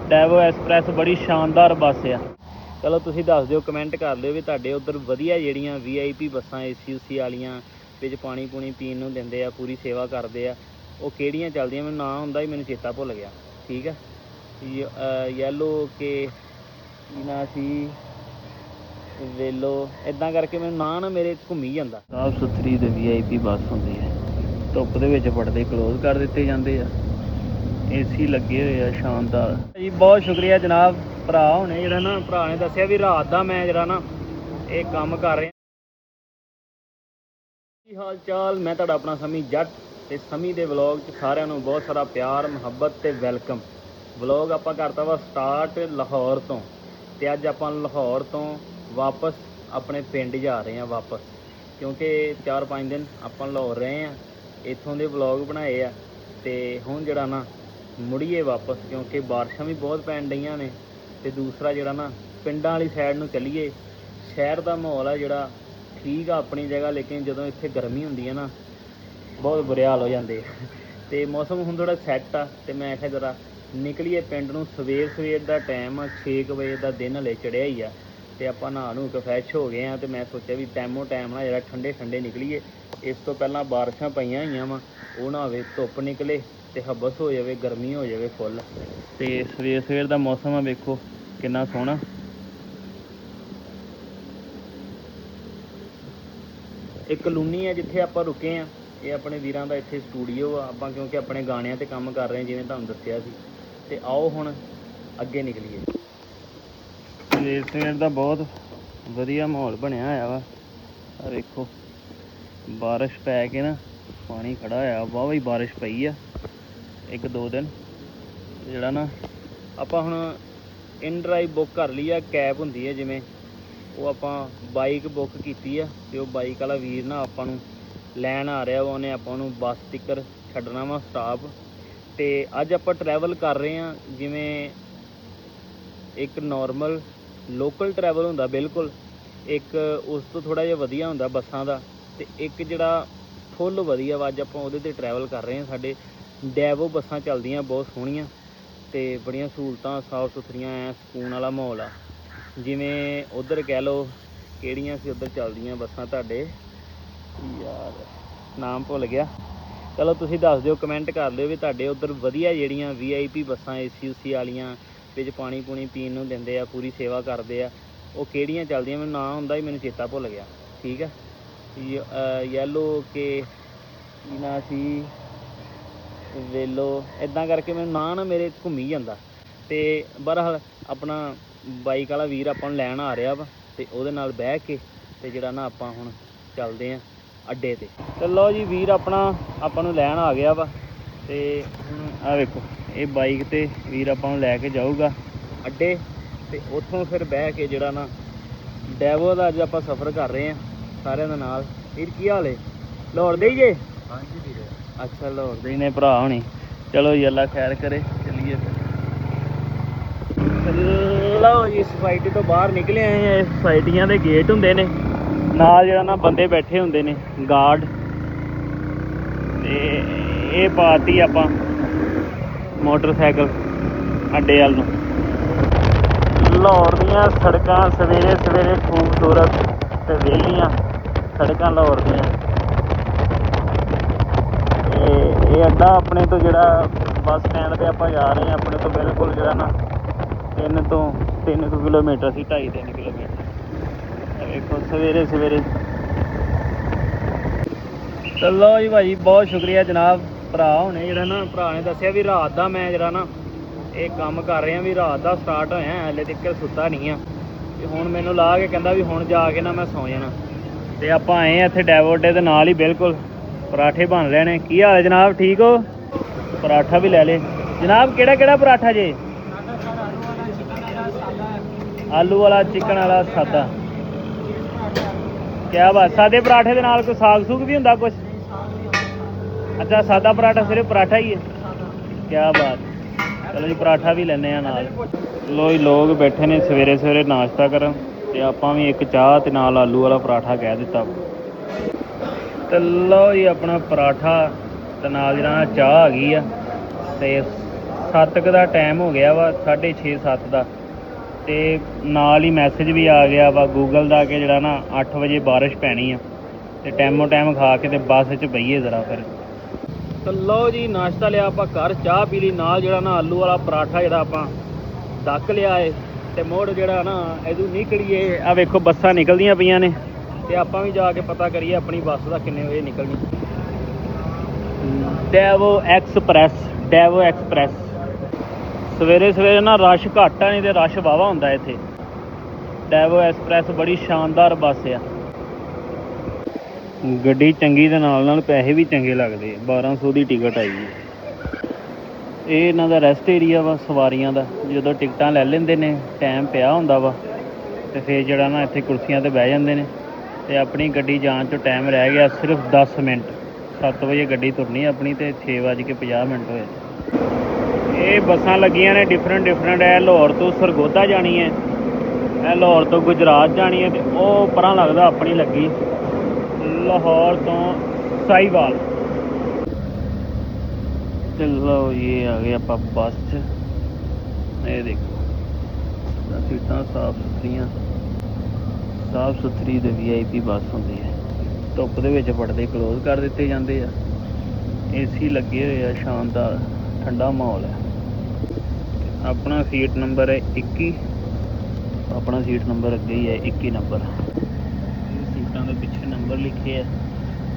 ਡੈਵੋ express ਬੜੀ ਸ਼ਾਨਦਾਰ ਬੱਸ ਆ। ਚਲੋ ਤੁਸੀਂ ਦੱਸ ਦਿਓ, ਕਮੈਂਟ ਕਰ ਲਿਓ ਵੀ ਤੁਹਾਡੇ ਉੱਧਰ ਵਧੀਆ ਜਿਹੜੀਆਂ VIP ਬੱਸਾਂ AC ਵਾਲੀਆਂ ਵਿੱਚ ਪਾਣੀ ਪੂਣੀ ਪੀਣ ਨੂੰ ਦਿੰਦੇ ਆ, ਪੂਰੀ ਸੇਵਾ ਕਰਦੇ ਆ, ਉਹ ਕਿਹੜੀਆਂ ਚੱਲਦੀਆਂ। ਮੈਨੂੰ ਨਾਂ ਹੁੰਦਾ ਹੀ ਮੈਨੂੰ ਚੇਤਾ ਭੁੱਲ ਗਿਆ। ਠੀਕ ਆ, ਯੈਲੋ ਕੇ ਕੀ ਨਾਂ ਸੀ, ਵੇਲੋ, ਇੱਦਾਂ ਕਰਕੇ ਮੈਨੂੰ ਨਾਂ ਨਾ ਮੇਰੇ ਘੁੰਮੀ ਜਾਂਦਾ। ਸਾਫ ਸੁਥਰੀ ਤੇ VIP ਬੱਸ ਹੁੰਦੀ ਹੈ। ਧੁੱਪ ਦੇ ਵਿੱਚ ਪਰਦੇ ਕਲੋਜ਼ ਕਰ ਦਿੱਤੇ ਜਾਂਦੇ ਆ, AC ਲੱਗੇ ਹੋਏ ਆ ਸ਼ਾਨਦਾਰ ਜੀ। ਬਹੁਤ ਸ਼ੁਕਰੀਆ ਜਨਾਬ। ਭਰਾ ਹੋਣੇ ਜਿਹੜਾ ਨਾ, ਭਰਾ ਨੇ ਦੱਸਿਆ ਵੀ ਰਾਤ ਦਾ ਮੈਂ ਜਿਹੜਾ ਨਾ ਇਹ ਕੰਮ ਕਰ ਰਿਹਾ। ਕੀ ਹਾਲ ਚਾਲ, ਮੈਂ ਤੁਹਾਡਾ ਆਪਣਾ ਸਮੀ ਜੱਟ, ਤੇ ਸਮੀ ਦੇ ਵਲੌਗ 'ਚ ਸਾਰਿਆਂ ਨੂੰ ਬਹੁਤ ਸਾਰਾ ਪਿਆਰ ਮੁਹੱਬਤ ਤੇ ਵੈਲਕਮ। ਵਲੌਗ ਆਪਾਂ ਕਰਤਾ ਵਾ ਸਟਾਰਟ ਲਾਹੌਰ ਤੋਂ, ਤੇ ਅੱਜ ਆਪਾਂ ਲਾਹੌਰ ਤੋਂ ਵਾਪਸ ਆਪਣੇ ਪਿੰਡ ਜਾ ਰਹੇ ਹਾਂ ਵਾਪਸ, ਕਿਉਂਕਿ 4-5 ਦਿਨ ਆਪਾਂ ਲਾਹੌਰ ਰਹੇ ਹਾਂ, ਇੱਥੋਂ ਦੇ ਵਲੌਗ ਬਣਾਏ ਆ, ਤੇ ਹੁਣ ਜਿਹੜਾ ਨਾ ਮੁੜੀਏ ਵਾਪਸ, ਕਿਉਂਕਿ ਬਾਰਿਸ਼ਾਂ ਵੀ ਬਹੁਤ ਪੈਣ ਡਈਆਂ ਨੇ। ਤੇ ਦੂਸਰਾ ਜਿਹੜਾ ਨਾ ਪਿੰਡਾਂ ਵਾਲੀ ਸਾਈਡ ਨੂੰ ਚੱਲੀਏ। ਸ਼ਹਿਰ ਦਾ ਮਾਹੌਲ ਆ ਜਿਹੜਾ ਠੀਕ ਆ ਆਪਣੀ ਜਗ੍ਹਾ, ਲੇਕਿਨ ਜਦੋਂ ਇੱਥੇ ਗਰਮੀ ਹੁੰਦੀ ਹੈ ਨਾ ਬਹੁਤ ਬੁਰੇ ਹਾਲ ਹੋ ਜਾਂਦੇ ਆ। ਤੇ ਮੌਸਮ ਹੁਣ ਥੋੜ੍ਹਾ ਸੈੱਟ ਆ, ਤੇ ਮੈਂ ਆਖਿਆ ਜਰਾ ਨਿਕਲੀਏ ਪਿੰਡ ਨੂੰ। ਸਵੇਰ ਦਾ ਟਾਈਮ ਆ, 6 ਵਜੇ ਦਾ ਦਿਨ ਹਲੇ ਚੜਿਆ ਹੀ ਆ, ਤੇ ਆਪਾਂ ਨਹਾ ਨੂ ਕੇ ਫਰੈਸ਼ ਹੋ ਗਏ ਆ। ਤੇ ਮੈਂ ਸੋਚਿਆ ਵੀ ਟਾਈਮ ਨਾਲ ਜਿਹੜਾ ਠੰਡੇ ਨਿਕਲੀਏ। ਇਸ ਤੋਂ ਪਹਿਲਾਂ ਬਾਰਿਸ਼ਾਂ ਪਈਆਂ ਹੋਈਆਂ ਵਾ, ਉਹ ਨਾ ਹੋਵੇ ਧੁੱਪ ਨਿਕਲੇ ਤੇ ਹਬਸ ਹੋ ਜਾਵੇ, ਗਰਮੀ ਹੋ ਜਾਵੇ ਫੁੱਲ। ਤੇ ਸਵੇਰ ਦਾ ਮੌਸਮ ਆ, ਵੇਖੋ ਕਿੰਨਾ ਸੋਹਣਾ। ਇੱਕ ਕਲੋਨੀ ਆ ਜਿੱਥੇ ਆਪਾਂ ਰੁਕੇ ਆ, ਇਹ ਆਪਣੇ ਵੀਰਾਂ ਦਾ ਇੱਥੇ ਸਟੂਡੀਓ ਆ। ਆਪਾਂ ਕਿਉਂਕਿ ਆਪਣੇ ਗਾਣਿਆਂ 'ਤੇ ਕੰਮ ਕਰ ਰਹੇ ਜਿਵੇਂ ਤੁਹਾਨੂੰ ਦੱਸਿਆ ਸੀ। ਤੇ ਆਓ ਹੁਣ ਅੱਗੇ ਨਿਕਲੀਏ। ਸਵੇਰ ਦਾ ਬਹੁਤ ਵਧੀਆ ਮਾਹੌਲ ਬਣਿਆ ਹੋਇਆ ਵਾ। ਆ ਵੇਖੋ ਬਾਰਿਸ਼ ਪੈ ਕੇ ਨਾ ਪਾਣੀ ਖੜਾ ਹੋਇਆ, ਵਾਹਵਾ ਹੀ ਬਾਰਿਸ਼ ਪਈ ਆ 1-2 ਦਿਨ। ਜਿਹੜਾ ਨਾ ਆਪਾਂ ਹੁਣ ਇਨ ਡਰਾਈਵ ਬੁੱਕ ਕਰ ਲਈ ਆ, ਕੈਬ ਹੁੰਦੀ ਹੈ ਜਿਵੇਂ, ਉਹ ਆਪਾਂ ਬਾਈਕ ਬੁੱਕ ਕੀਤੀ ਆ। ਤੇ ਉਹ ਬਾਈਕ ਵਾਲਾ ਵੀਰ ਨਾ ਆਪਾਂ ਨੂੰ ਲੈਣ ਆ ਰਿਹਾ ਵਾ, ਉਹਨੇ ਆਪਾਂ ਨੂੰ ਬੱਸ ਤੀਕਰ ਛੱਡਣਾ ਵਾ ਸਟਾਪ। ਤੇ ਅੱਜ ਆਪਾਂ ਟਰੈਵਲ ਕਰ ਰਹੇ ਹਾਂ ਜਿਵੇਂ ਇੱਕ ਨੋਰਮਲ ਲੋਕਲ ਟਰੈਵਲ ਹੁੰਦਾ ਬਿਲਕੁਲ, ਇੱਕ ਉਸ ਤੋਂ ਥੋੜ੍ਹਾ ਜਿਹਾ ਵਧੀਆ ਹੁੰਦਾ ਬੱਸਾਂ ਦਾ, ਤੇ ਇੱਕ ਜਿਹੜਾ ਫੁੱਲ ਵਧੀਆ ਵਾ, ਅੱਜ ਆਪਾਂ ਉਹਦੇ 'ਤੇ ਟਰੈਵਲ ਕਰ ਰਹੇ ਹਾਂ। ਸਾਡੇ ਡੈਵੋ ਬੱਸਾਂ ਚੱਲਦੀਆਂ ਬਹੁਤ ਸੋਹਣੀਆਂ, ਤੇ ਬੜੀਆਂ ਸਹੂਲਤਾਂ, ਸਾਫ ਸੁਥਰੀਆਂ, ਐ ਸਕੂਨ ਵਾਲਾ ਮਾਹੌਲ ਆ। ਜਿਵੇਂ ਉੱਧਰ ਕਹਿ ਲਓ ਕਿਹੜੀਆਂ ਸੀ ਉੱਧਰ ਚੱਲਦੀਆਂ ਬੱਸਾਂ ਤੁਹਾਡੇ, ਯਾਰ ਨਾਮ ਭੁੱਲ ਗਿਆ। ਚਲੋ ਤੁਸੀਂ ਦੱਸ ਦਿਓ, ਕਮੈਂਟ ਕਰ ਲਿਓ ਵੀ ਤੁਹਾਡੇ ਉੱਧਰ ਵਧੀਆ ਜਿਹੜੀਆਂ VIP ਬੱਸਾਂ AC ਵਾਲੀਆਂ ਵਿੱਚ ਪਾਣੀ ਪੂਣੀ ਪੀਣ ਨੂੰ ਦਿੰਦੇ ਆ, ਪੂਰੀ ਸੇਵਾ ਕਰਦੇ ਆ, ਉਹ ਕਿਹੜੀਆਂ ਚੱਲਦੀਆਂ। ਮੈਨੂੰ ਨਾਂ ਹੁੰਦਾ ਹੀ ਮੈਨੂੰ ਚੇਤਾ ਭੁੱਲ ਗਿਆ। ਠੀਕ ਆ, ਯੈਲੋ ਕੇ ਕੀ ਨਾਂ ਸੀ, ਵੇਲੋ, ਇੱਦਾਂ ਕਰਕੇ ਮੈਨੂੰ ਨਾਂ ਨਾ ਮੇਰੇ ਘੁੰਮੀ ਜਾਂਦਾ। ਤੇ ਬਹਰਹਾਲ ਆਪਣਾ ਬਾਈਕ ਵਾਲਾ ਵੀਰ ਆਪਾਂ ਨੂੰ ਲੈਣ ਆ ਰਿਹਾ ਵਾ, ਤੇ ਉਹਦੇ ਨਾਲ ਬਹਿ ਕੇ ਤੇ ਜਿਹੜਾ ਨਾ ਆਪਾਂ ਹੁਣ ਚੱਲਦੇ ਹਾਂ ਅੱਡੇ 'ਤੇ। ਚਲੋ ਜੀ, ਵੀਰ ਆਪਣਾ ਆਪਾਂ ਨੂੰ ਲੈਣ ਆ ਗਿਆ ਵਾ, ਤੇ ਹੁਣ ਆਹ ਵੇਖੋ ਇਹ ਬਾਈਕ 'ਤੇ ਵੀਰ ਆਪਾਂ ਨੂੰ ਲੈ ਕੇ ਜਾਊਗਾ ਅੱਡੇ, ਤੇ ਉੱਥੋਂ ਫਿਰ ਬਹਿ ਕੇ ਜਿਹੜਾ ਨਾ ਡੈਵੋ ਦਾ ਅੱਜ ਆਪਾਂ ਸਫ਼ਰ ਕਰ ਰਹੇ ਹਾਂ ਸਾਰਿਆਂ ਦੇ ਨਾਲ। ਵੀਰ ਕੀ ਹਾਲ ਹੈ? ਲਾਹੌਰ ਦੇ ਹੀ ਜੇ? ਹਾਂਜੀ ਵੀਰੇ। ਅੱਛਾ, ਲਾਹੌਰ ਦੇ ਹੀ ਨੇ ਭਰਾ ਹੋਣੀ। ਚਲੋ ਜੀ, ਅੱਲਾ ਖੈਰ ਕਰੇ, ਚੱਲੀਏ ਫਿਰ। ਲਓ ਜੀ, ਸੁਸਾਇਟੀ ਤੋਂ ਬਾਹਰ ਨਿਕਲੇ ਆਏ ਆ। ਸੁਸਾਇਟੀਆਂ ਦੇ ਗੇਟ ਹੁੰਦੇ ਨੇ, ਨਾਲ ਜਿਹੜਾ ਨਾ ਬੰਦੇ ਬੈਠੇ ਹੁੰਦੇ ਨੇ ਗਾਰਡ, ਤੇ ਇਹ ਪਾਤੀ ਆਪਾਂ ਮੋਟਰਸਾਈਕਲ ਅੱਡੇ ਵੱਲ ਨੂੰ। ਲਾਹੌਰ ਦੀਆਂ ਸੜਕਾਂ ਸਵੇਰੇ ਖੂਬਸੂਰਤ ਤੇ ਵਿਹਲੀਆਂ ਸੜਕਾਂ ਲਾਹੌਰ ਦੀਆਂ। ਇਹ ਅੱਡਾ ਆਪਣੇ ਤੋਂ ਜਿਹੜਾ ਬੱਸ ਸਟੈਂਡ 'ਤੇ ਆਪਾਂ ਜਾ ਰਹੇ ਹਾਂ, ਆਪਣੇ ਤੋਂ ਬਿਲਕੁਲ ਜਿਹੜਾ ਨਾ 3 ਕਿਲੋਮੀਟਰ ਸੀ, 2.5-3 ਕਿਲੋਮੀਟਰ। ਵੇਖੋ ਸਵੇਰੇ ਚਲੋ ਜੀ ਭਾਜੀ, ਬਹੁਤ ਸ਼ੁਕਰੀਆ ਜਨਾਬ। ਭਰਾ ਹੋਣੇ ਜਿਹੜਾ ਨਾ, ਭਰਾ ਨੇ ਦੱਸਿਆ ਵੀ ਰਾਤ ਦਾ ਮੈਂ ਜਿਹੜਾ ਨਾ ਇਹ ਕੰਮ ਕਰ ਰਿਹਾ, ਵੀ ਰਾਤ ਦਾ ਸਟਾਰਟ ਹੋਇਆ, ਹਾਲੇ ਤੱਕ ਸੁੱਤਾ ਨਹੀਂ ਆ। ਤੇ ਹੁਣ ਮੈਨੂੰ ਲਾ ਕੇ ਕਹਿੰਦਾ ਵੀ ਹੁਣ ਜਾ ਕੇ ਨਾ ਮੈਂ ਸੌਂ ਜਾਣਾ। ਤੇ ਆਪਾਂ ਆਏ ਆ ਇੱਥੇ ਡੈਵੋ ਅੱਡੇ ਦੇ ਨਾਲ ਹੀ ਬਿਲਕੁਲ, ਪਰਾਠੇ ਬਣ ਰਹੇ ਨੇ। ਕੀ ਹਾਲ ਹੈ ਜਨਾਬ, ਠੀਕ ਹੋ? ਪਰਾਠਾ ਵੀ ਲੈ ਲਏ ਜਨਾਬ। ਕਿਹੜਾ ਪਰਾਠਾ ਜੇ? ਆਲੂ ਵਾਲਾ, ਚਿਕਨ ਵਾਲਾ, ਸਾਦਾ। ਕਿਆ ਬਾਤ। ਸਾਦੇ ਪਰਾਠੇ ਦੇ ਨਾਲ ਕੋਈ ਸਾਗ ਸੂਗ ਵੀ ਹੁੰਦਾ ਕੁਛ? ਅੱਛਾ, ਸਾਦਾ ਪਰਾਠਾ, ਸਿਰਫ ਪਰਾਠਾ ਹੀ ਹੈ। ਕਿਆ ਬਾਤ। ਚਲੋ ਜੀ, ਪਰਾਠਾ ਵੀ ਲੈਂਦੇ ਹਾਂ ਨਾਲ। ਲੋ ਜੀ, ਲੋਕ ਬੈਠੇ ਨੇ ਸਵੇਰੇ ਨਾਸ਼ਤਾ ਕਰਨ, ਤੇ ਆਪਾਂ ਵੀ ਇੱਕ ਚਾਹ ਤੇ ਨਾਲ ਆਲੂ ਵਾਲਾ ਪਰਾਠਾ ਕਹਿ ਦਿੱਤਾ। ਤੇ ਲਓ ਜੀ, ਆਪਣਾ ਪਰਾਠਾ ਤੇ ਨਾਲ ਜਿਹੜਾ ਚਾਹ ਆ ਗਈ ਆ, ਤੇ 7 ਕੁ ਦਾ ਟਾਈਮ ਹੋ ਗਿਆ ਵਾ, 6:30 7 ਦਾ, ਤੇ ਨਾਲ ਹੀ ਮੈਸੇਜ ਵੀ ਆ ਗਿਆ ਵਾ ਗੂਗਲ ਦਾ ਕਿ ਜਿਹੜਾ ਨਾ 8 ਵਜੇ ਬਾਰਿਸ਼ ਪੈਣੀ ਆ, ਤੇ ਟਾਈਮੋ ਟਾਈਮ ਖਾ ਕੇ ਤੇ ਬੱਸ 'ਚ ਬਈਏ ਜ਼ਰਾ ਫਿਰ। ਤੇ ਲਓ ਜੀ, ਨਾਸ਼ਤਾ ਲਿਆ ਆਪਾਂ ਘਰ, ਚਾਹ ਪੀ ਲਈ, ਨਾਲ ਜਿਹੜਾ ਨਾ ਆਲੂ ਵਾਲਾ ਪਰਾਠਾ ਜਿਹੜਾ ਆਪਾਂ ਡੱਕ ਲਿਆ ਏ, ਤੇ ਮੋੜ ਜਿਹੜਾ ਨਾ ਇਹਦੂ ਨਿਕਲੀਏ। ਆ ਵੇਖੋ ਬੱਸਾਂ ਨਿਕਲਦੀਆਂ ਪਈਆਂ ਨੇ, ਤੇ ਆਪਾਂ ਵੀ ਜਾ ਕੇ ਪਤਾ ਕਰੀਏ ਆਪਣੀ ਬੱਸ ਦਾ ਕਿੰਨੇ ਵਜੇ ਨਿਕਲਣੀ। ਡੈਵੋ ਐਕਸਪ੍ਰੈਸ। ਸਵੇਰੇ ਸਵੇਰੇ ਨਾ ਰਸ਼ ਘੱਟ ਆ, ਨਹੀਂ ਤੇ ਰਸ਼ ਵਾਹਵਾ ਹੁੰਦਾ ਇੱਥੇ। ਡੈਵੋ ਐਕਸਪ੍ਰੈਸ ਬੜੀ ਸ਼ਾਨਦਾਰ ਬੱਸ ਆ, ਗੱਡੀ ਚੰਗੀ ਦੇ ਨਾਲ ਨਾਲ ਪੈਸੇ ਵੀ ਚੰਗੇ ਲੱਗਦੇ। 1200 ਦੀ ਟਿਕਟ ਆਈ ਹੈ। ਇਹ ਇਹਨਾਂ ਦਾ ਰੈਸਟ ਏਰੀਆ ਵਾ ਸਵਾਰੀਆਂ ਦਾ। ਜਦੋਂ ਟਿਕਟਾਂ ਲੈ ਲੈਂਦੇ ਨੇ, ਟਾਈਮ ਪਿਆ ਹੁੰਦਾ ਵਾ, ਤੇ ਫਿਰ ਜਿਹੜਾ ਨਾ ਇੱਥੇ ਕੁਰਸੀਆਂ 'ਤੇ ਬਹਿ ਜਾਂਦੇ ਨੇ। ਤੇ ਆਪਣੀ ਗੱਡੀ ਜਾਣ 'ਚੋਂ ਟਾਈਮ ਰਹਿ ਗਿਆ ਸਿਰਫ 10 ਮਿੰਟ। 7 ਵਜੇ ਗੱਡੀ ਤੁਰਨੀ ਆਪਣੀ, ਤੇ 6:50 ਹੋਏ। ਇਹ ਬੱਸਾਂ ਲੱਗੀਆਂ ਨੇ ਡਿਫਰੈਂਟ। ਇਹ ਲਾਹੌਰ ਤੋਂ ਸਰਗੋਦਾ ਜਾਣੀ ਹੈ, ਇਹ ਲਾਹੌਰ ਤੋਂ ਗੁਜਰਾਤ ਜਾਣੀ ਹੈ, ਤੇ ਉਹ ਪਰਾਂ ਲੱਗਦਾ ਆਪਣੀ ਲੱਗੀ ਲਾਹੌਰ ਤੋਂ ਸਾਹੀਵਾਲ। ਤੇ ਲਓ ਇਹ ਆ ਗਏ ਆਪਾਂ ਬੱਸ 'ਚ। ਇਹ ਦੇਖੋ ਸੀਟਾਂ ਸਾਫ਼ ਸੁਥਰੀ ਤੇ VIP ਬੱਸ ਹੁੰਦੀ ਹੈ। ਧੁੱਪ ਦੇ ਵਿੱਚ ਪਰਦੇ ਕਲੋਜ਼ ਕਰ ਦਿੱਤੇ ਜਾਂਦੇ ਆ, AC ਲੱਗੇ ਹੋਏ ਆ, ਸ਼ਾਨਦਾਰ ਠੰਡਾ ਮਾਹੌਲ ਹੈ। ਆਪਣਾ ਸੀਟ ਨੰਬਰ ਹੈ 21, ਆਪਣਾ ਸੀਟ ਨੰਬਰ ਅੱਗੇ ਹੀ ਹੈ 21 ਨੰਬਰ। ਸੀਟਾਂ ਦੇ ਪਿੱਛੇ ਨੰਬਰ ਲਿਖੇ ਆ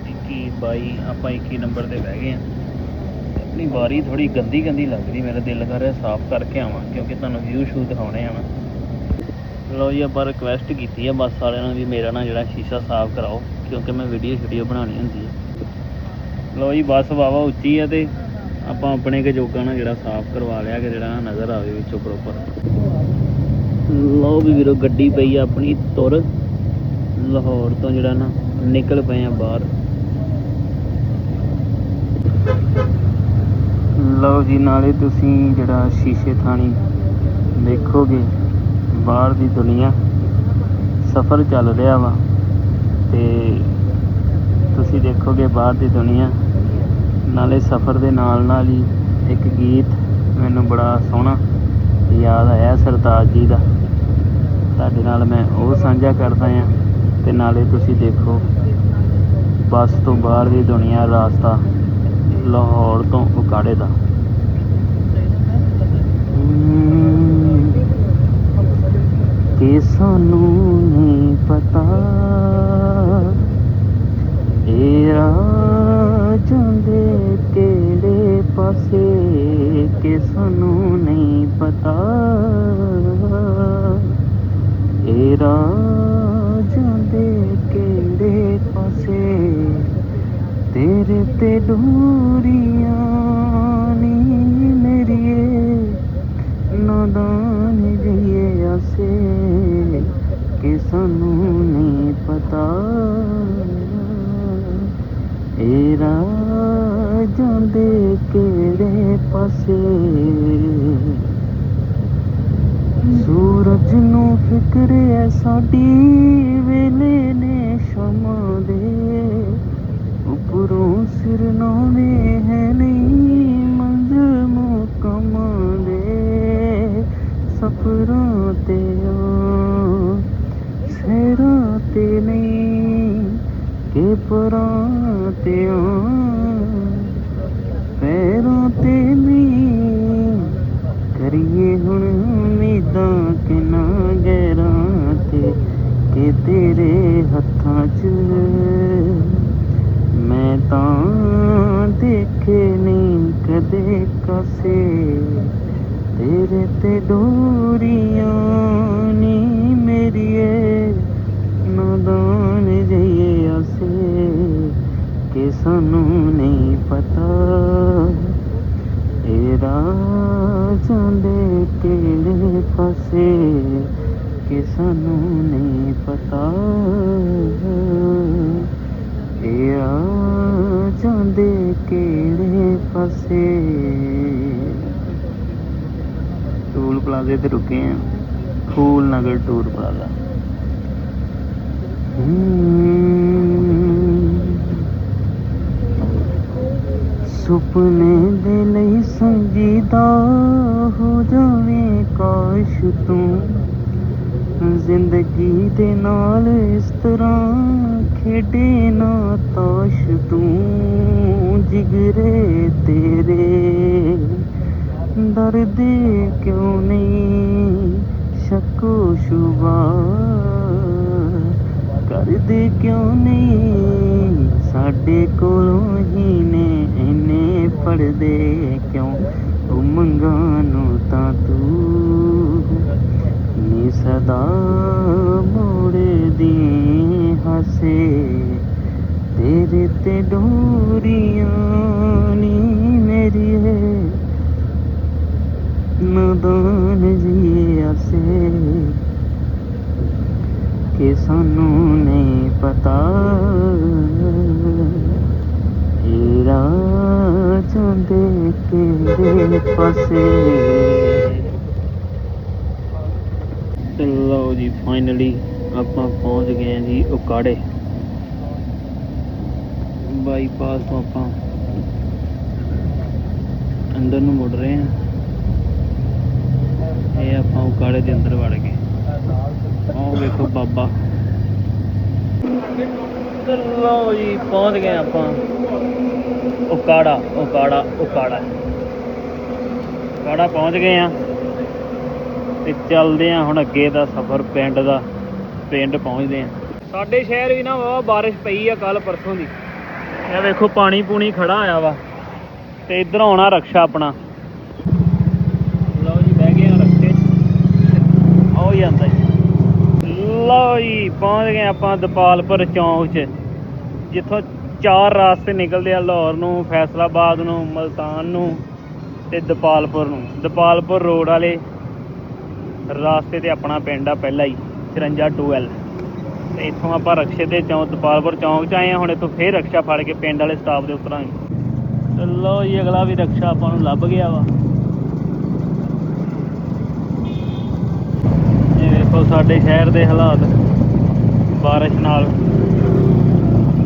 21 22, ਆਪਾਂ 21 ਨੰਬਰ 'ਤੇ ਬਹਿ ਗਏ ਹਾਂ। ਆਪਣੀ ਵਾਰੀ ਥੋੜ੍ਹੀ ਗੰਦੀ ਲੱਗਦੀ, ਮੇਰਾ ਦਿਲ ਕਰ ਰਿਹਾ ਸਾਫ਼ ਕਰਕੇ ਆਵਾਂ, ਕਿਉਂਕਿ ਤੁਹਾਨੂੰ ਵਿਊ ਸ਼ੂ ਦਿਖਾਉਣੇ ਆ ਨਾ। ਲਓ ਜੀ, ਆਪਾਂ ਰਿਕੁਐਸਟ ਕੀਤੀ ਆ ਬੱਸ ਵਾਲਿਆਂ ਨੂੰ ਵੀ ਮੇਰਾ ਨਾ ਜਿਹੜਾ ਸ਼ੀਸ਼ਾ ਸਾਫ਼ ਕਰਾਓ, ਕਿਉਂਕਿ ਮੈਂ ਵੀਡੀਓ ਬਣਾਉਣੀ ਹੁੰਦੀ ਹੈ। ਲਓ ਜੀ, ਬੱਸ ਵਾਹਵਾ ਉੱਚੀ ਆ, ਤੇ ਆਪਾਂ ਆਪਣੇ ਕੇ ਜੋਗਾ ਨਾਲ ਜਿਹੜਾ ਸਾਫ਼ ਕਰਵਾ ਲਿਆ ਕਿ ਜਿਹੜਾ ਨਾ ਨਜ਼ਰ ਆਵੇ ਵਿੱਚੋਂ ਪ੍ਰੋਪਰ। ਲਓ ਵੀ ਵੀਰੋ, ਗੱਡੀ ਪਈ ਆ ਆਪਣੀ ਤੁਰ। ਲਾਹੌਰ ਤੋਂ ਜਿਹੜਾ ਨਾ ਨਿਕਲ ਪਏ ਆ ਬਾਹਰ। ਲਓ ਜੀ, ਨਾਲੇ ਤੁਸੀਂ ਜਿਹੜਾ ਸ਼ੀਸ਼ੇ ਥਾਣੀ ਦੇਖੋਗੇ ਬਾਹਰ ਦੀ ਦੁਨੀਆ। ਸਫ਼ਰ ਚੱਲ ਰਿਹਾ ਵਾ, ਤੇ ਤੁਸੀਂ ਦੇਖੋਗੇ ਬਾਹਰ ਦੀ ਦੁਨੀਆ। ਨਾਲੇ ਸਫ਼ਰ ਦੇ ਨਾਲ ਹੀ ਇੱਕ ਗੀਤ ਮੈਨੂੰ ਬੜਾ ਸੋਹਣਾ ਯਾਦ ਆਇਆ ਸਰਤਾਜ ਜੀ ਦਾ, ਤੁਹਾਡੇ ਨਾਲ ਮੈਂ ਉਹ ਸਾਂਝਾ ਕਰਦਾ ਹਾਂ। ਤੇ ਨਾਲੇ ਤੁਸੀਂ ਦੇਖੋ ਬੱਸ ਤੋਂ ਬਾਹਰ ਦੀ ਦੁਨੀਆ, ਰਾਸਤਾ ਲਾਹੌਰ ਤੋਂ ਉਕਾੜੇ ਦਾ। ਕਿ ਸਾਨੂੰ ਨਹੀਂ ਪਤਾ ਇਹ ਰਾਹ ਜਾਂਦੇ ਕਿਹੜੇ ਪਾਸੇ, ਕਿ ਸਾਨੂੰ ਨਹੀਂ ਪਤਾ ਇਹ ਰਾਹ ਜਾਂਦੇ ਕਿਹੜੇ ਪਾਸੇ। ਤੇਰੇ ਤੇ ਡੋਰੀਆਂ ਨੀ ਮੇਰੀਏ, ਨਾਦਾਨ ਜਈਏ ਆਸੇ, ਕਿ ਸਾਨੂੰ ਨਹੀਂ ਪਤਾ ਇਹ ਰਾਹ ਜਾਂਦੇ ਕਿਹੜੇ ਪਾਸੇ। ਸੂਰਜ ਨੂੰ ਫਿਕਰ ਹੈ ਸਾਡੀ, ਵੇਲੇ ਨੇ ਸ਼ਾਮਾਂ ਦੇ, ਉੱਪਰੋਂ ਸਿਰ ਨਾਵੇਂ ਹੈ ਨਹੀਂ ਮੰਜ਼ਿਲ ਮੁਕਾਮਾਂ ਦੇ। ਸਫ਼ਰਾਂ ਤੇ ਸੈਰਾਂ ਤੇ ਨਹੀਂ, ਕਿ ਪਰਾਂ ਤੇ ਪੈਰਾਂ ਤੇ ਨਹੀਂ, ਕਰੀਏ ਹੁਣ ਉਮੀਦਾਂ ਕਿੰਨਾ ਗਹਿਰਾਂ ਤੇ, ਕਿ ਤੇਰੇ ਹੱਥਾਂ 'ਚ ਮੈਂ ਤਾਂ ਦੇਖੇ ਨਹੀਂ ਕਦੇ ਕਾਸੇ। ਤੇਰੇ ਤੇ ਡੋਰੀਆਂ ਨੀ ਮੇਰੀਏ, ਨਾਦਾਨ ਜਈਏ ਆਸੇ, ਕਿ ਸਾਨੂੰ ਨਹੀਂ ਪਤਾ ਇਹ ਰਾਹ ਜਾਂਦੇ ਕਿਹੜੇ ਪਾਸੇ, ਕਿ ਸਾਨੂੰ ਨਹੀਂ ਪਤਾ ਇਹ ਰਾਹ ਜਾਂਦੇ ਕਿਹੜੇ ਪਾਸੇ। ਟੂਲ ਪਲਾਜ਼ੇ ਤੇ ਰੁਕੇ ਆ, ਫੂਲ ਨਗਰ ਟੂਲ ਪਲਾਜ਼ਾ। ਸੁਪਨੇ ਦੇ ਲਈ ਸੰਜੀਦਾ ਹੋ ਜਾਵੇਂ ਕਾਸ਼ ਤੂੰ ਜ਼ਿੰਦਗੀ ਦੇ ਨਾਲ ਇਸ ਤਰ੍ਹਾਂ ਖੇਡੇ ਨਾ ਤਾਸ਼ ਤੂੰ ਜਿਗਰੇ ਤੇਰੇ ਦਰਦ ਕਿਉਂ ਨਹੀਂ ਸ਼ੱਕੋ ਸ਼ੁਬਾ ਕਰਦੇ ਕਿਉਂ ਨਹੀਂ ਸਾਡੇ ਕੋਲੋਂ ਹੀ ਨੇ ਇੰਨੇ ਪੜਦੇ ਕਿਉਂ ਉਮੰਗਾਂ ਨੂੰ ਤਾਂ ਤੂੰ ਨੀ ਸਦਾ ਮੋੜਦੀ ਹੱਸੇ ਤੇਰੇ ਤੇ ਡੋਰੀਆਂ ਨੀ ਮੇਰੀ ਹੈ ਨਾਦਾਨ ਜੀ ਆਸੇ ਕਿ ਸਾਨੂੰ ਨਹੀਂ ਪਤਾ ਹੀਰਾ ਜਾਂਦੇ ਕਿਹੜੇ ਪਾਸੇ। ਤੇ ਲਓ ਜੀ ਫਾਈਨਲੀ ਆਪਾਂ ਪਹੁੰਚ ਗਏ ਹਾਂ ਜੀ ਉਕਾੜੇ ਬਾਈਪਾਸ ਤੋਂ ਆਪਾਂ ਅੰਦਰ ਨੂੰ ਮੁੜ ਰਹੇ ਹਾਂ। ਇਹ ਆਪਾਂ ਉਕਾੜੇ ਦੇ ਅੰਦਰ ਵੜ ਗਏ। ਆਹ ਵੇਖੋ ਬਾਬਾ। ਲਓ ਜੀ ਪਹੁੰਚ ਗਏ ਆਪਾਂ ਉਕਾੜਾ ਪਹੁੰਚ ਗਏ ਆ ਤੇ ਚੱਲਦੇ ਆ ਹੁਣ ਅੱਗੇ ਦਾ ਸਫ਼ਰ ਪਿੰਡ ਪਹੁੰਚਦੇ ਆ। ਸਾਡੇ ਸ਼ਹਿਰ ਵੀ ਨਾ ਵਾਹਵਾ ਬਾਰਿਸ਼ ਪਈ ਆ ਕੱਲ ਪਰਸੋਂ ਦੀ। ਇਹ ਵੇਖੋ ਪਾਣੀ ਪੂਣੀ ਖੜਾ ਆਇਆ ਵਾ ਤੇ ਇੱਧਰ ਆਉਣਾ ਰਕਸ਼ਾ ਆਪਣਾ। ਲਓ ਜੀ ਬਹਿ ਗਏ ਆ ਰਸਤੇ ਆਓ ਜਾਂਦਾ ਜੀ। ਲਓ ਜੀ ਪਹੁੰਚ ਗਏ ਆਪਾਂ ਦਪਾਲਪੁਰ ਚੌਂਕ 'ਚ ਜਿੱਥੋਂ 4 ਰਾਸਤੇ ਨਿਕਲਦੇ ਆ ਲਾਹੌਰ ਨੂੰ, ਫੈਸਲਾਬਾਦ ਨੂੰ, ਮਲਤਾਨ ਨੂੰ ਤੇ ਦਪਾਲਪੁਰ ਰੋਡ ਵਾਲੇ ਰਾਸਤੇ ਤੇ ਆਪਣਾ ਪਿੰਡ ਆ ਪਹਿਲਾਂ ਹੀ 54 ਤੇ ਇੱਥੋਂ ਆਪਾਂ ਰਕਸ਼ੇ ਤੇ ਦਪਾਲਪੁਰ ਚੌਂਕ 'ਚ ਆਏ ਆ। ਹੁਣ ਇੱਥੋਂ ਫੇਰ ਰਕਸ਼ਾ ਫੜ ਕੇ ਪਿੰਡ ਵਾਲੇ ਸਟਾਪ ਦੇ ਉਤਰਾਂਗੇ। ਤੇ ਲਓ ਜੀ ਅਗਲਾ ਵੀ ਰਕਸ਼ਾ ਆਪਾਂ ਨੂੰ ਲੱਭ ਗਿਆ ਵਾ। ਇਹ ਵੇਖੋ ਸਾਡੇ ਸ਼ਹਿਰ ਦੇ ਹਾਲਾਤ ਬਾਰਿਸ਼ ਨਾਲ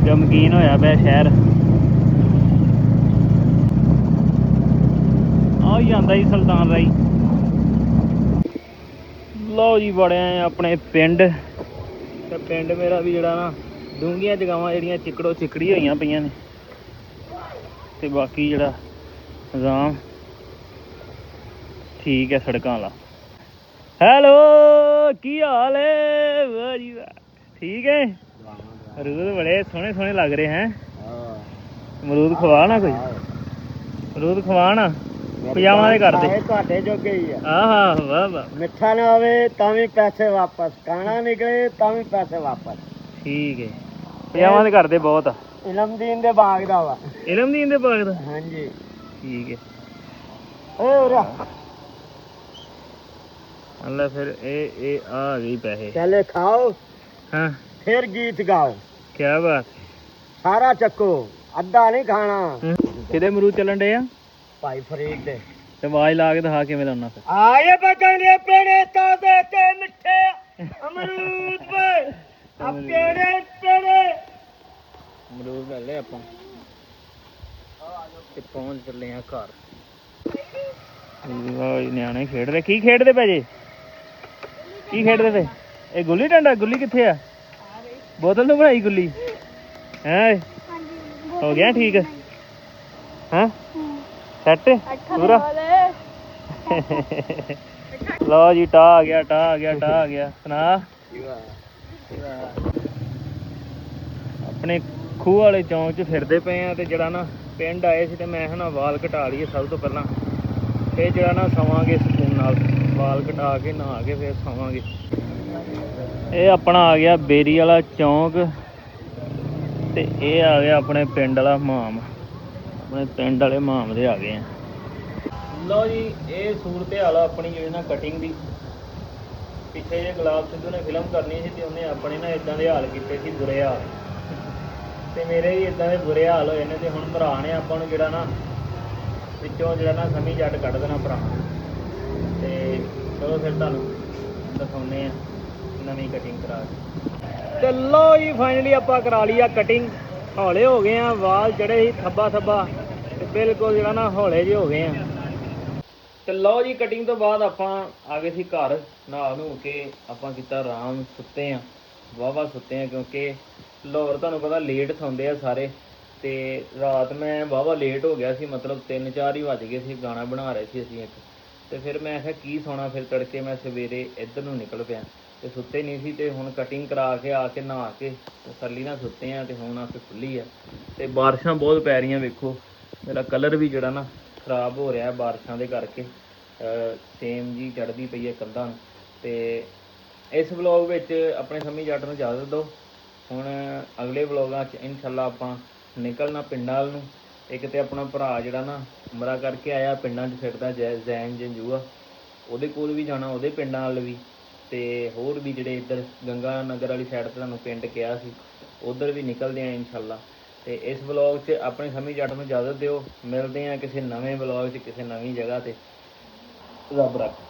ਗਮਗੀਨ ਹੋਇਆ ਪਿਆ ਸ਼ਹਿਰ। ਆ ਹੀ ਜਾਂਦਾ ਜੀ ਸੁਲਤਾਨ ਰਾਈ। ਲਓ ਜੀ ਵੜਿਆ ਆਪਣੇ ਪਿੰਡ ਤੇ ਪਿੰਡ ਮੇਰਾ ਵੀ ਜਿਹੜਾ ਨਾ ਡੂੰਘੀਆਂ ਜਗ੍ਹਾਵਾਂ ਜਿਹੜੀਆਂ ਚਿੱਕੜੋ ਚਿੱਕੜੀ ਹੋਈਆਂ ਪਈਆਂ ਨੇ ਤੇ ਬਾਕੀ ਜਿਹੜਾ ਨਿਜ਼ਾਮ ਠੀਕ ਹੈ ਸੜਕਾਂ ਵਾਲਾ। ਹੈਲੋ ਕੀ ਹਾਲ ਹੈ? ਵਾਹ ਜੀ ਵਾਹ ਠੀਕ ਹੈ। ਅਮਰੂਦ ਬੜੇ ਸੋਹਣੇ ਲੱਗ ਰਹੇ ਹੈ। ਅਮਰੂਦ ਖਵਾ ਨਾ ਕੋਈ ਅਮਰੂਦ ਖਵਾ ਨਾ ਪਜਾਮਾ ਦੇ ਕਰਦੇ ਤੁਹਾਡੇ ਜੋਗੇ ਹੀ ਆ। ਆਹ ਵਾਹ ਵਾਹ ਮਿੱਠਾ ਨਾ ਹੋਵੇ ਤਾਂ ਵੀ ਪੈਸੇ ਵਾਪਸ, ਕਾਣਾ ਨਿਕਲੇ ਤਾਂ ਵੀ ਪੈਸੇ ਵਾਪਸ। ਠੀਕ ਹੈ ਪਜਾਮਾ ਦੇ ਕਰਦੇ ਬਹੁਤ ਆ। ਇਲਮਦੀਨ ਦੇ ਬਾਗ ਦਾ ਵਾ। ਇਲਮਦੀਨ ਦੇ ਬਾਗ ਦਾ ਹਾਂਜੀ ਠੀਕ ਹੈ। ਅੱਲਾ ਫਿਰ ਇਹ ਆ ਗਈ ਪੈਸੇ ਪਹਿਲੇ ਖਾਓ ਹਾਂ ਫਿਰ ਗੀਤ ਗਾਓ। ਕੀ ਬਾਤ ਸਾਰਾ ਚੱਕੋ ਅੱਧਾ ਨਹੀਂ ਖਾਣਾ। ਕਿਹਦੇ ਅਮਰੂਦ ਚੱਲਣ ਡੇ ਆ? ਭਾਈ ਫਰੀਦ ਦੇ। ਤੇ ਆਵਾਜ਼ ਲਾ ਕੇ ਦਿਖਾ ਕਿਵੇਂ ਲਾਉਣਾ ਫਿਰ। ਆਏ ਬਗਲੇ ਪੇੜੇ ਤਾਜ਼ੇ ਤੇ ਮਿੱਠੇ ਅਮਰੂਦ ਵੇ ਆ ਪੇੜੇ ਅਮਰੂਦ ਲੈ ਲੈ ਆਪਾਂ ਤੇ ਪਹੁੰਚ ਚੱਲੇ ਆ ਘਰ। ਨਿਆਣੇ ਖੇਡਦੇ ਕੀ ਖੇਡਦੇ ਪਏ ਜੇ? ਕੀ ਖੇਡਦੇ ਪਏ? ਇਹ ਗੁੱਲੀ ਡੰਡਾ? ਗੁੱਲੀ ਕਿੱਥੇ ਆ? ਬੋਤਲ ਨੂੰ ਬਣਾਈ ਗੁੱਲੀ ਹੈ? ਹੋ ਗਿਆ ਠੀਕ ਹੈ ਸੈਟ ਪੂਰਾ। ਲਓ ਜੀ ਟਾ ਆ ਗਿਆ ਸੁਣਾ। ਆਪਣੇ ਖੂਹ ਵਾਲੇ ਚੌਂਕ 'ਚ ਫਿਰਦੇ ਪਏ ਆ ਤੇ ਜਿਹੜਾ ਨਾ ਪਿੰਡ ਆਏ ਸੀ ਤੇ ਮੈਂ ਹੁਣ ਵਾਲ ਕਟਾ ਲਈਏ ਸਭ ਤੋਂ ਪਹਿਲਾਂ। ਫਿਰ ਜਿਹੜਾ ਨਾ ਸੌਵਾਂਗੇ ਸਕੂਨ ਨਾਲ, ਵਾਲ ਕਟਾ ਕੇ ਨਹਾ ਕੇ ਫਿਰ ਸੌਵਾਂਗੇ। ਇਹ ਆਪਣਾ ਆ ਗਿਆ ਬੇਰੀ ਵਾਲਾ ਚੌਂਕ ਤੇ ਇਹ ਆ ਗਿਆ ਆਪਣੇ ਪਿੰਡ ਵਾਲਾ ਮਾਮ। ਆਪਣੇ ਪਿੰਡ ਵਾਲੇ ਮਾਮ ਦੇ ਆ ਗਏ ਆ। ਲਓ ਜੀ ਇਹ ਸੂਰਤ ਹਾਲ ਆਪਣੀ ਜਿਹੜੀ ਨਾ ਕਟਿੰਗ ਦੀ। ਪਿੱਛੇ ਜੇ ਗੁਲਾਬ ਸਿੱਧੂ ਨੇ ਫਿਲਮ ਕਰਨੀ ਸੀ ਤੇ ਉਹਨੇ ਆਪਣੇ ਨਾ ਇਦਾਂ ਦੇ ਹਾਲ ਕੀਤੇ ਸੀ ਬੁਰੇ ਹਾਲ ਤੇ ਮੇਰੇ ਵੀ ਇਦਾਂ ਦੇ ਬੁਰੇ ਹਾਲ ਹੋਏ ਨੇ। ਤੇ ਹੁਣ ਭਰਾ ਨੇ ਆਪਾਂ ਨੂੰ ਜਿਹੜਾ ਨਾ ਵਿੱਚੋਂ ਜਿਹੜਾ ਨਾ ਸਮੀ ਜੱਟ ਕੱਢ ਦੇਣਾ ਭਰਾ। ਤੇ ਚਲੋ ਫਿਰ ਤੁਹਾਨੂੰ ਦਿਖਾਉਂਦੇ ਆ ਨਵੀਂ ਕਟਿੰਗ ਕਰਾ ਕੇ। ਤੇ ਲਓ ਜੀ ਫਾਈਨਲੀ ਆਪਾਂ ਕਰਾ ਲਈ ਆ ਕਟਿੰਗ। ਹੌਲੇ ਹੋ ਗਏ ਆ, ਵਾਲ ਜਿਹੜੇ ਸੀ ਥੱਬਾ ਤੇ ਬਿਲਕੁਲ ਜਿਹੜਾ ਨਾ ਹੌਲੇ ਜਿਹੇ ਹੋ ਗਏ ਆ। ਤੇ ਲਓ ਜੀ, ਕਟਿੰਗ ਤੋਂ ਬਾਅਦ ਆਪਾਂ ਆ ਗਏ ਸੀ ਘਰ। ਨਹਾ ਨੂ ਕੇ ਆਪਾਂ ਕੀਤਾ ਆਰਾਮ, ਸੁੱਤੇ ਆ, ਵਾਹਵਾ ਸੁੱਤੇ ਆ, ਕਿਉਂਕਿ ਲਾਹੌਰ ਤੁਹਾਨੂੰ ਪਤਾ ਲੇਟ ਸੌਂਦੇ ਆ ਸਾਰੇ। ਤੇ ਰਾਤ ਮੈਂ ਵਾਹਵਾ ਲੇਟ ਹੋ ਗਿਆ ਸੀ, ਮਤਲਬ 3-4 ਹੀ ਵੱਜ ਗਏ ਸੀ। ਗਾਣਾ ਬਣਾ ਰਹੇ ਸੀ ਅਸੀਂ ਇੱਕ, ਤੇ ਫਿਰ ਮੈਂ ਕਿਹਾ ਕੀ ਸੌਣਾ, ਫਿਰ ਤੜਕੇ ਮੈਂ ਸਵੇਰੇ ਇੱਧਰ ਨੂੰ ਨਿਕਲ ਪਿਆ ਤੇ ਸੁੱਤੇ ਨਹੀਂ ਸੀ। ਤੇ ਹੁਣ ਕਟਿੰਗ ਕਰਾ ਕੇ ਆ ਕੇ ਨਹਾ ਕੇ ਤਸੱਲੀ ਨਾਲ ਸੁੱਤੇ ਆ। ਤੇ ਹੁਣ ਅੱਖ ਖੁੱਲੀ ਆ ਤੇ ਬਾਰਿਸ਼ਾਂ ਬਹੁਤ ਪੈ ਰਹੀਆਂ। ਵੇਖੋ ਮੇਰਾ ਕਲਰ ਵੀ ਜਿਹੜਾ ਨਾ ਖਰਾਬ ਹੋ ਰਿਹਾ ਬਾਰਿਸ਼ਾਂ ਦੇ ਕਰਕੇ, ਸੇਮ ਜੀ ਚੜ੍ਹਦੀ ਪਈ ਹੈ ਕੰਧਾਂ ਨੂੰ। ਤੇ ਇਸ ਵਲੋਗ ਵਿੱਚ ਆਪਣੇ ਸੰਮੀ ਜੱਟ ਨੂੰ ਇਜਾਜ਼ਤ ਦਿਓ। ਹੁਣ ਅਗਲੇ ਵਲੋਗਾਂ 'ਚ ਇਨਸ਼ਾਅੱਲਾ ਆਪਾਂ ਨਿਕਲਣਾ ਪਿੰਡਾਂ ਵੱਲ ਨੂੰ। ਇੱਕ ਤਾਂ ਆਪਣਾ ਭਰਾ ਜਿਹੜਾ ਨਾ ਉਮਰਾ ਕਰਕੇ ਆਇਆ, ਪਿੰਡਾਂ 'ਚ ਫਿਰਦਾ, ਜ਼ੈਨ ਜੰਜੂਆ, ਉਹਦੇ ਕੋਲ ਵੀ ਜਾਣਾ, ਉਹਦੇ ਪਿੰਡਾਂ ਵੱਲ ਵੀ। ਤੇ ਹੋਰ ਵੀ ਜਿਹੜੇ ਇੱਧਰ ਗੰਗਾ ਨਗਰ ਵਾਲੀ ਸਾਈਡ 'ਤੇ ਤੁਹਾਨੂੰ ਪਿੰਡ ਕਿਹਾ ਸੀ, ਉੱਧਰ ਵੀ ਨਿਕਲਦੇ ਆ ਇਨਸ਼ਾਅੱਲਾ। ਤੇ ਇਸ ਵਲੋਗ 'ਚ ਆਪਣੇ ਸੰਮੀ ਜੱਟ ਨੂੰ ਇਜਾਜ਼ਤ ਦਿਓ। ਮਿਲਦੇ ਹਾਂ ਕਿਸੇ ਨਵੇਂ ਵਲੋਗ 'ਚ, ਕਿਸੇ ਨਵੀਂ ਜਗ੍ਹਾ 'ਤੇ। ਰੱਬ ਰੱਖਾ।